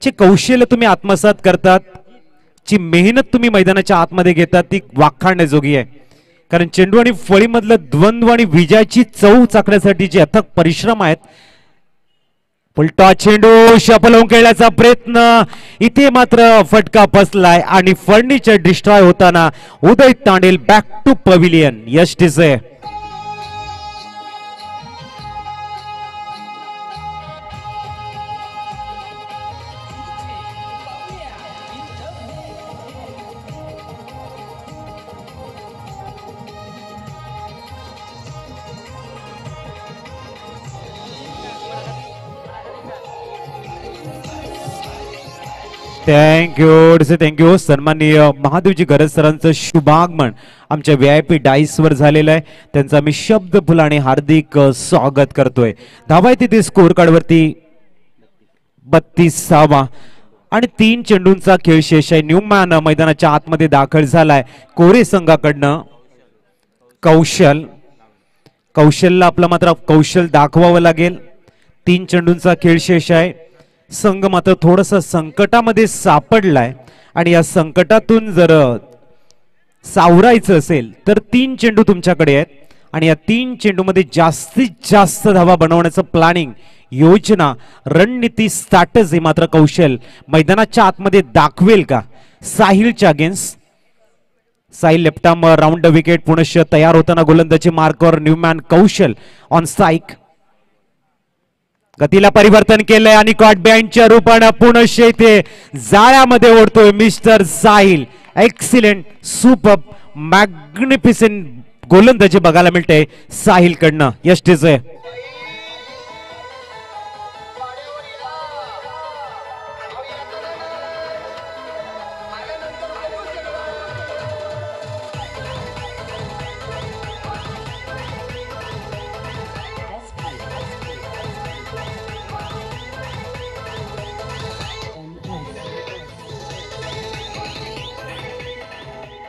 जे कौशल्य तुम्ही आत्मसात करतात, जी मेहनत तुम्ही मैदानाच्या आतमध्ये घेतात ती वाखाणण्याजोगी आहे. कारण चेंडू आणि फळीमधलं द्वंद्व आणि विजयाची चव चाकण्यासाठी जे अथक परिश्रम आहेत. उलटा चेंडू शफल होऊन खेळण्याचा प्रयत्न, इथे मात्र फटका बसलाय आणि फर्निचर डिस्ट्रॉय होताना Uday Tandel back to pavilion. Yash Tise thank you. सन्माननीय महादेवजी गरज सरांचं शुभागमन आमच्या VIP डाईस वर झालेलं आहे. त्यांचा मी शब्द फुलाने हार्दिक स्वागत करतोय. धावा आहे तिथे स्कोर कार्ड वरती 32 आणि 3 चेंडूंचा खेळ शेष आहे. न्यूमॅन मैदानाच्या आतमध्ये दाखल झालाय. कोरे संघाकडनं कौशलला आपलं मात्र कौशल दाखवावं लागेल. 3 चेंडूंचा खेळ शेष आहे. संघ मात्र थोडस संकटामध्ये सापडलाय आणि या संकटातून जर सावरायचं असेल तर 3 चेंडू तुमच्याकडे आहेत आणि या 3 चेंडूमध्ये जास्तीत जास्त धावा बनवण्याचं प्लॅनिंग, योजना, रणनीती, स्टॅटस हे मात्र कौशल मैदानाच्या आतमध्ये दाखवेल का? साहिलच्या against Sahil left arm round wicket पुनश्च तयार होताना गोलंदाजी मार्कवर न्यूमॅन कौशल ऑन स्ट्राइक. गतीला परिवर्तन केलंय आणि कॉट बँडच्या रूपानं पुनश्च इथे जाळ्यामध्ये ओढतोय mister Sahil. Excellent, super, magnificent गोलंदाजी बघायला मिळते साहिल कडनं. यश टिसे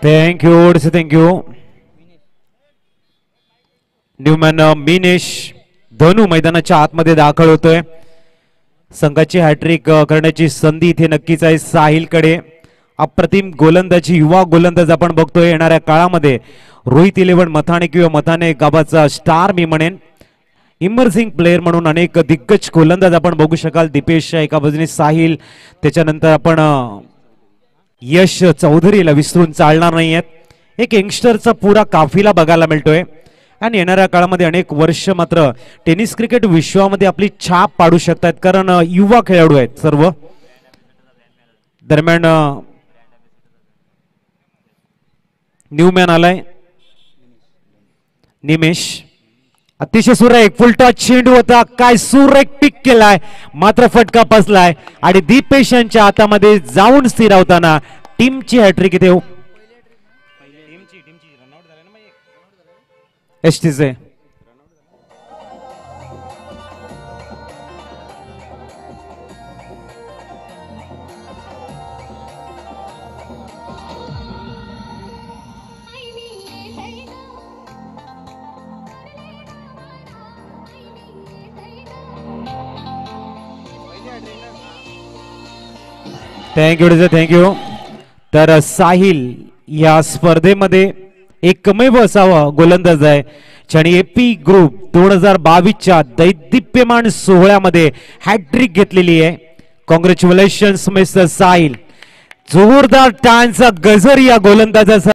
थँक्यू. न्यूमॅन मिनेश धनु मैदानाच्या आतमध्ये दाखल होतोय. संघाची हॅट्रिक करण्याची संधी इथे नक्कीच आहे साहिलकडे. अप्रतिम गोलंदाजी, युवा गोलंदाज आपण बघतोय. येणाऱ्या काळामध्ये रोहित 11 मथाने किंवा मथाने गावाचा स्टार मी म्हणेन. इमर्जिंग प्लेयर म्हणून अनेक दिग्गज गोलंदाज आपण बघू शकाल. दीपेश एका बाजूने साहिल, त्याच्यानंतर आपण यश चौधरीला विसरून चालणार नाहीयेत. एक यंगस्टरचा पुरा काफिला बघायला मिळतोय आणि येणाऱ्या काळामध्ये अनेक वर्ष मात्र टेनिस क्रिकेट विश्वामध्ये आपली छाप पाडू शकतात कारण युवा खेळाडू आहेत सर्व. दरम्यान न्यूमॅन आलाय. निमेश अतिशय सुरेख फुलटा चेंडू होता, काय सुरेख पिक केलाय, मात्र फटका बसलाय आणि दीपेश यांच्या हातामध्ये जाऊन स्थिरावताना टीमची हॅट्रिक इथे. एसटीचे थँक्यू. तर साहिल या स्पर्धेमध्ये एकमेव असावा गोलंदाज आहे ज्याने एपी ग्रुप 2022च्या दैदिप्यमान सोहळ्यामध्ये हॅट्रिक घेतलेली आहे. Congratulations mister Sahil. जोरदार टाळ्यांचा गजर या गोलंदाजाचा.